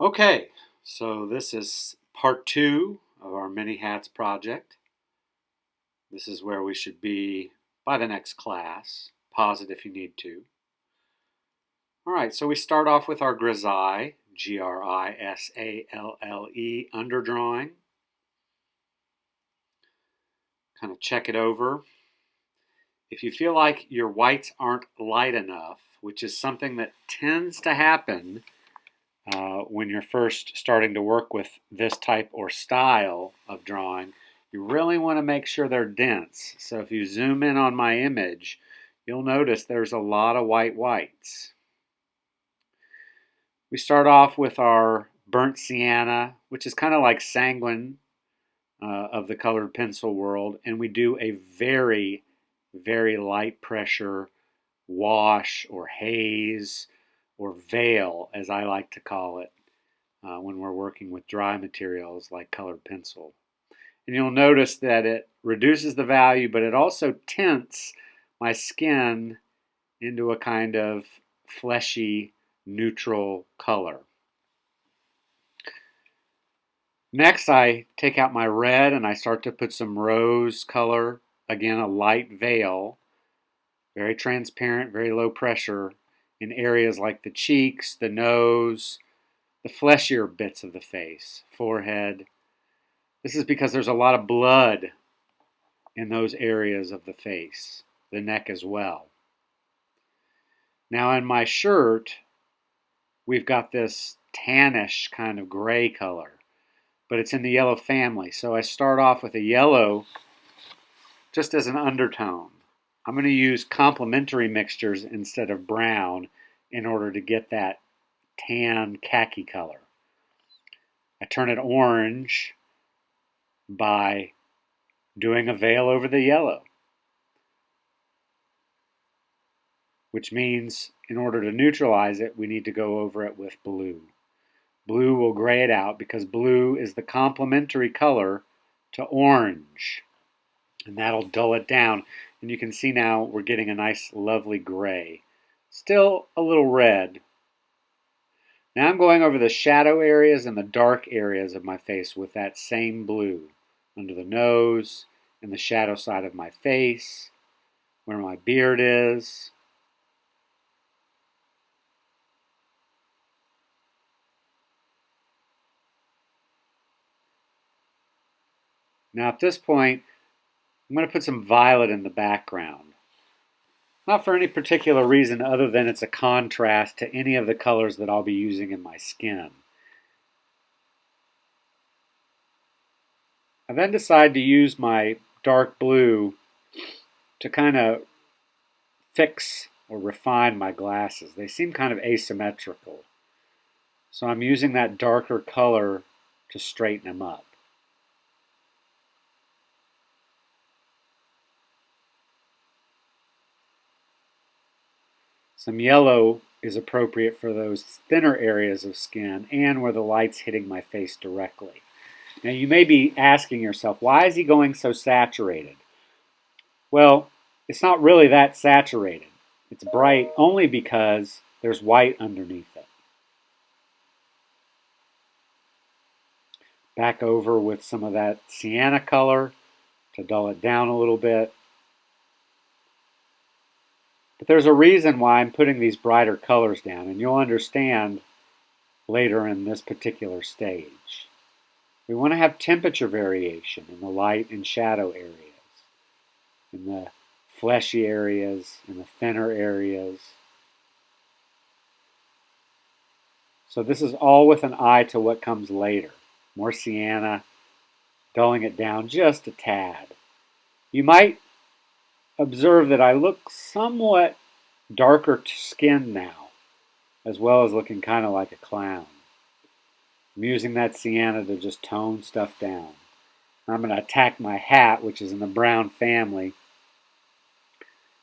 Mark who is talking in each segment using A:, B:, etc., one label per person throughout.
A: Okay, so this is part 2 of our mini hats project. This is where we should be by the next class. Pause it if you need to. All right, so we start off with our grisaille, G-R-I-S-A-L-L-E, underdrawing. Kind of check it over. If you feel like your whites aren't light enough, which is something that tends to happen when you're first starting to work with this type or style of drawing, you really want to make sure they're dense. So if you zoom in on my image, you'll notice there's a lot of whites. We start off with our burnt sienna, which is kind of like sanguine of the colored pencil world, and we do a very, very light pressure wash or haze or veil, as I like to call it, when we're working with dry materials like colored pencil. And you'll notice that it reduces the value, but it also tints my skin into a kind of fleshy, neutral color. Next, I take out my red and I start to put some rose color, again a light veil, very transparent, very low pressure, in areas like the cheeks, the nose, the fleshier bits of the face, forehead. This is because there's a lot of blood in those areas of the face, the neck as well. Now in my shirt, we've got this tannish kind of gray color, but it's in the yellow family. So I start off with a yellow just as an undertone. I'm going to use complementary mixtures instead of brown in order to get that tan khaki color. I turn it orange by doing a veil over the yellow, which means in order to neutralize it, we need to go over it with blue. Blue will gray it out because blue is the complementary color to orange, and that'll dull it down. And you can see now we're getting a nice, lovely gray. Still a little red. Now I'm going over the shadow areas and the dark areas of my face with that same blue. Under the nose, and the shadow side of my face, where my beard is. Now at this point, I'm going to put some violet in the background. Not for any particular reason other than it's a contrast to any of the colors that I'll be using in my skin. I then decide to use my dark blue to kind of fix or refine my glasses. They seem kind of asymmetrical. So I'm using that darker color to straighten them up. Some yellow is appropriate for those thinner areas of skin and where the light's hitting my face directly. Now you may be asking yourself, why is he going so saturated? Well, it's not really that saturated. It's bright only because there's white underneath it. Back over with some of that sienna color to dull it down a little bit. But there's a reason why I'm putting these brighter colors down, and you'll understand later in this particular stage. We want to have temperature variation in the light and shadow areas, in the fleshy areas, in the thinner areas. So this is all with an eye to what comes later. More sienna, dulling it down just a tad. You might observe that I look somewhat darker skinned now, as well as looking kind of like a clown. I'm using that sienna to just tone stuff down. I'm going to attack my hat, which is in the brown family.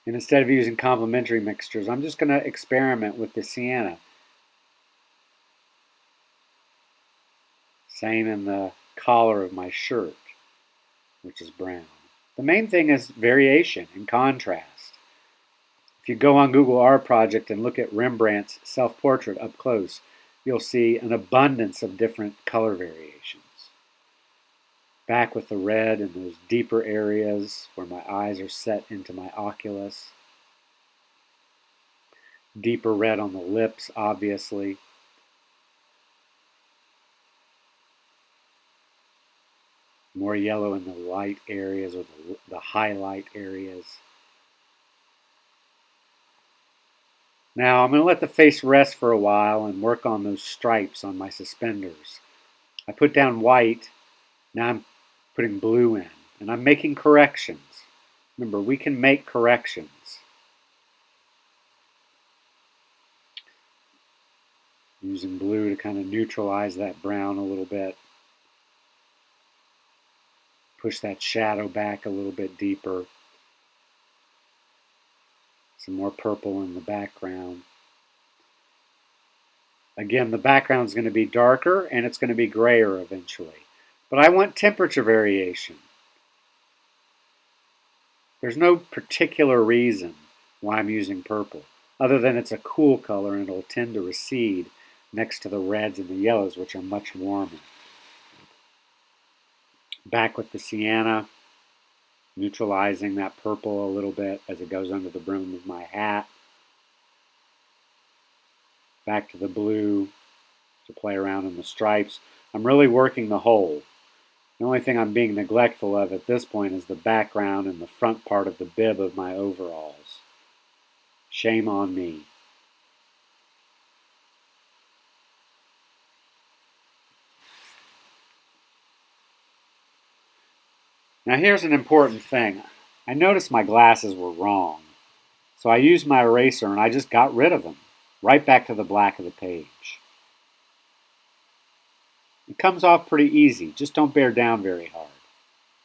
A: And instead of using complementary mixtures, I'm just going to experiment with the sienna. Same in the collar of my shirt, which is brown. The main thing is variation and contrast. If you go on Google Art Project and look at Rembrandt's self-portrait up close, you'll see an abundance of different color variations. Back with the red in those deeper areas where my eyes are set into my oculus. Deeper red on the lips, obviously. More yellow in the light areas or the highlight areas. Now I'm going to let the face rest for a while and work on those stripes on my suspenders. I put down white, now I'm putting blue in, and I'm making corrections. Remember, we can make corrections. Using blue to kind of neutralize that brown a little bit. Push that shadow back a little bit deeper. Some more purple in the background. Again, the background is going to be darker and it's going to be grayer eventually. But I want temperature variation. There's no particular reason why I'm using purple, other than it's a cool color and it'll tend to recede next to the reds and the yellows, which are much warmer. Back with the sienna, neutralizing that purple a little bit as it goes under the brim of my hat. Back to the blue to play around in the stripes. I'm really working the whole. The only thing I'm being neglectful of at this point is the background and the front part of the bib of my overalls. Shame on me. Now here's an important thing. I noticed my glasses were wrong. So I used my eraser and I just got rid of them. Right back to the black of the page. It comes off pretty easy. Just don't bear down very hard.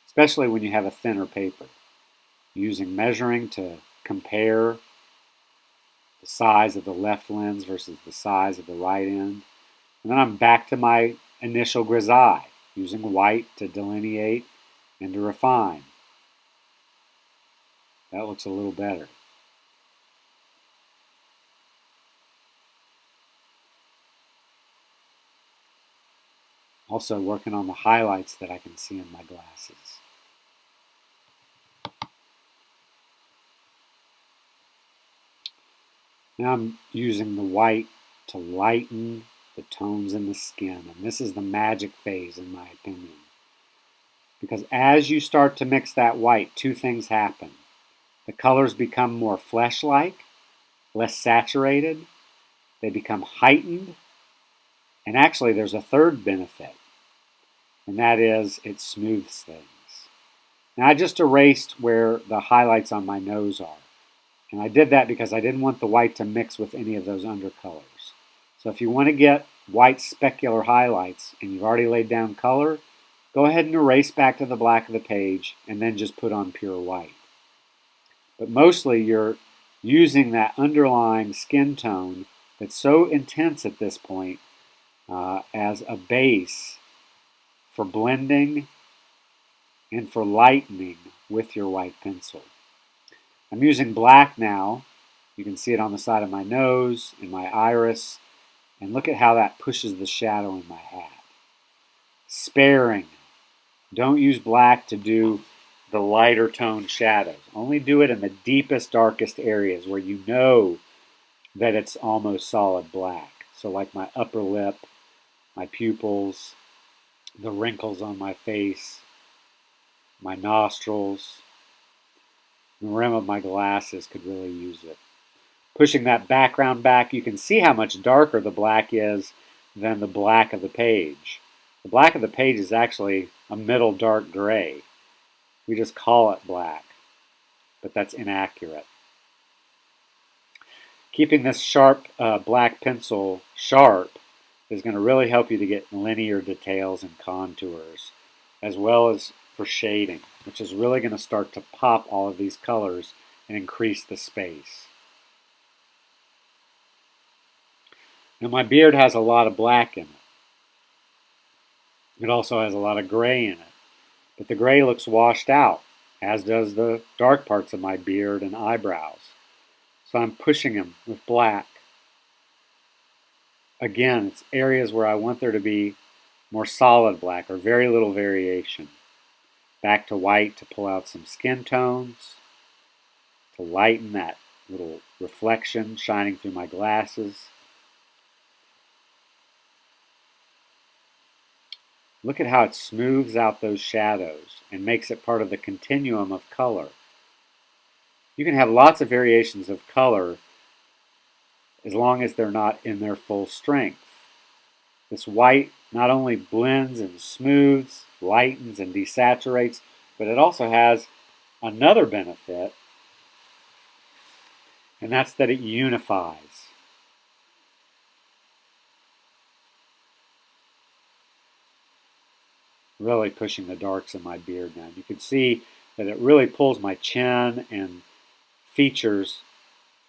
A: Especially when you have a thinner paper. Using measuring to compare the size of the left lens versus the size of the right end. And then I'm back to my initial grisaille, using white to delineate and to refine. That looks a little better. Also working on the highlights that I can see in my glasses. Now I'm using the white to lighten the tones in the skin, and this is the magic phase in my opinion. Because as you start to mix that white, two things happen. The colors become more flesh-like, less saturated, they become heightened, and actually there's a third benefit, and that is it smooths things. Now I just erased where the highlights on my nose are. And I did that because I didn't want the white to mix with any of those undercolors. So if you want to get white specular highlights and you've already laid down color, go ahead and erase back to the black of the page and then just put on pure white. But mostly you're using that underlying skin tone that's so intense at this point as a base for blending and for lightening with your white pencil. I'm using black now. You can see it on the side of my nose, in my iris, and look at how that pushes the shadow in my hat. Sparing. Don't use black to do the lighter tone shadows. Only do it in the deepest, darkest areas where you know that it's almost solid black. So like my upper lip, my pupils, the wrinkles on my face, my nostrils, the rim of my glasses could really use it. Pushing that background back, you can see how much darker the black is than the black of the page. The black of the page is actually a middle dark gray. We just call it black, but that's inaccurate. Keeping this sharp black pencil sharp is going to really help you to get linear details and contours, as well as for shading, which is really going to start to pop all of these colors and increase the space. Now my beard has a lot of black in it. It also has a lot of gray in it, but the gray looks washed out, as does the dark parts of my beard and eyebrows. So I'm pushing them with black. Again, it's areas where I want there to be more solid black or very little variation. Back to white to pull out some skin tones, to lighten that little reflection shining through my glasses. Look at how it smooths out those shadows and makes it part of the continuum of color. You can have lots of variations of color as long as they're not in their full strength. This white not only blends and smooths, lightens and desaturates, but it also has another benefit, and that's that it unifies. Really pushing the darks in my beard now. You can see that it really pulls my chin and features,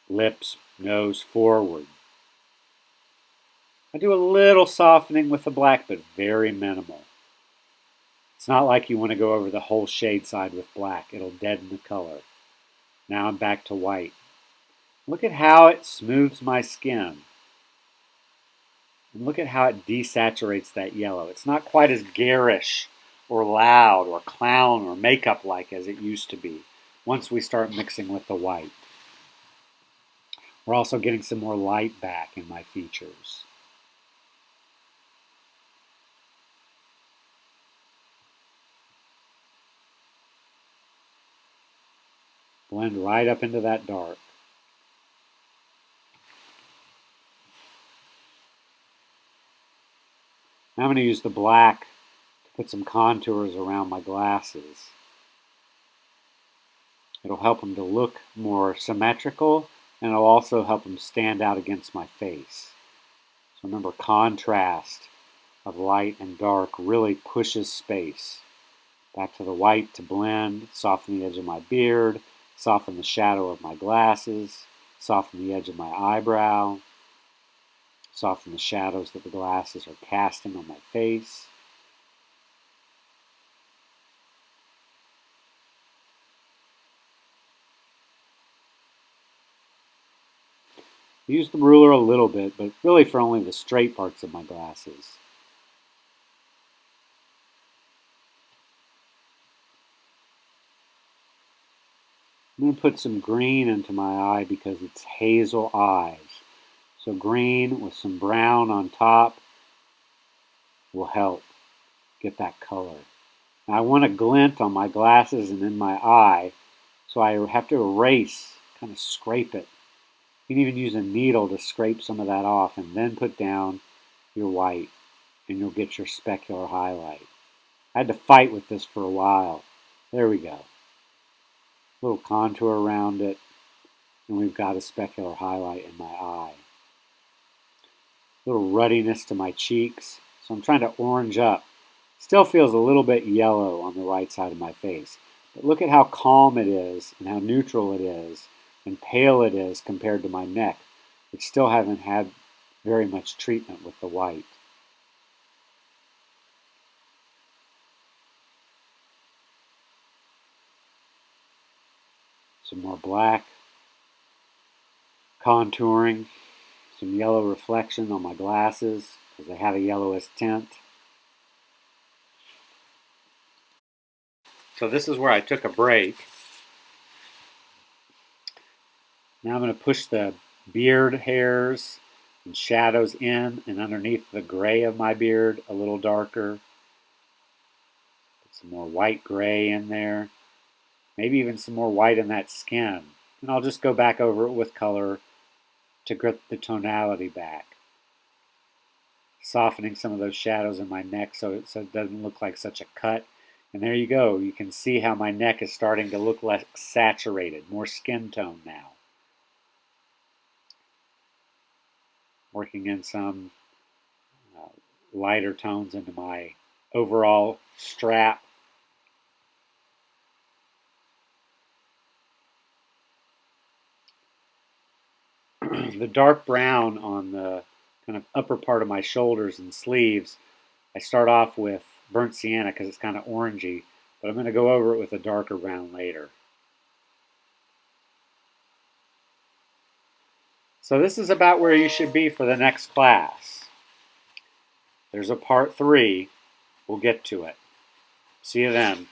A: lips, nose forward. I do a little softening with the black, but very minimal. It's not like you want to go over the whole shade side with black. It'll deaden the color. Now I'm back to white. Look at how it smooths my skin. And look at how it desaturates that yellow. It's not quite as garish or loud or clown or makeup-like as it used to be once we start mixing with the white. We're also getting some more light back in my features. Blend right up into that dark. Now I'm going to use the black to put some contours around my glasses. It'll help them to look more symmetrical, and it'll also help them stand out against my face. So remember, contrast of light and dark really pushes space. Back to the white to blend, soften the edge of my beard, soften the shadow of my glasses, soften the edge of my eyebrow, soften the shadows that the glasses are casting on my face. Use the ruler a little bit, but really for only the straight parts of my glasses. I'm going to put some green into my eye because it's hazel eyes. So green with some brown on top will help get that color. Now I want a glint on my glasses and in my eye, so I have to erase, kind of scrape it. You can even use a needle to scrape some of that off and then put down your white and you'll get your specular highlight. I had to fight with this for a while. There we go. A little contour around it, and we've got a specular highlight in my eye. A little ruddiness to my cheeks, so I'm trying to orange up. Still feels a little bit yellow on the right side of my face. But look at how calm it is and how neutral it is and pale it is compared to my neck, which still haven't had very much treatment with the white. Some more black, contouring, some yellow reflection on my glasses because they have a yellowish tint. So this is where I took a break. Now I'm going to push the beard hairs and shadows in and underneath the gray of my beard a little darker. Put some more white gray in there. Maybe even some more white in that skin. And I'll just go back over it with color to get the tonality back. Softening some of those shadows in my neck so it doesn't look like such a cut. And there you go. You can see how my neck is starting to look less saturated, more skin tone now. Working in some lighter tones into my overall strap. The dark brown on the kind of upper part of my shoulders and sleeves, I start off with burnt sienna because it's kind of orangey, but I'm going to go over it with a darker brown later. So this is about where you should be for the next class. There's a part 3. We'll get to it. See you then.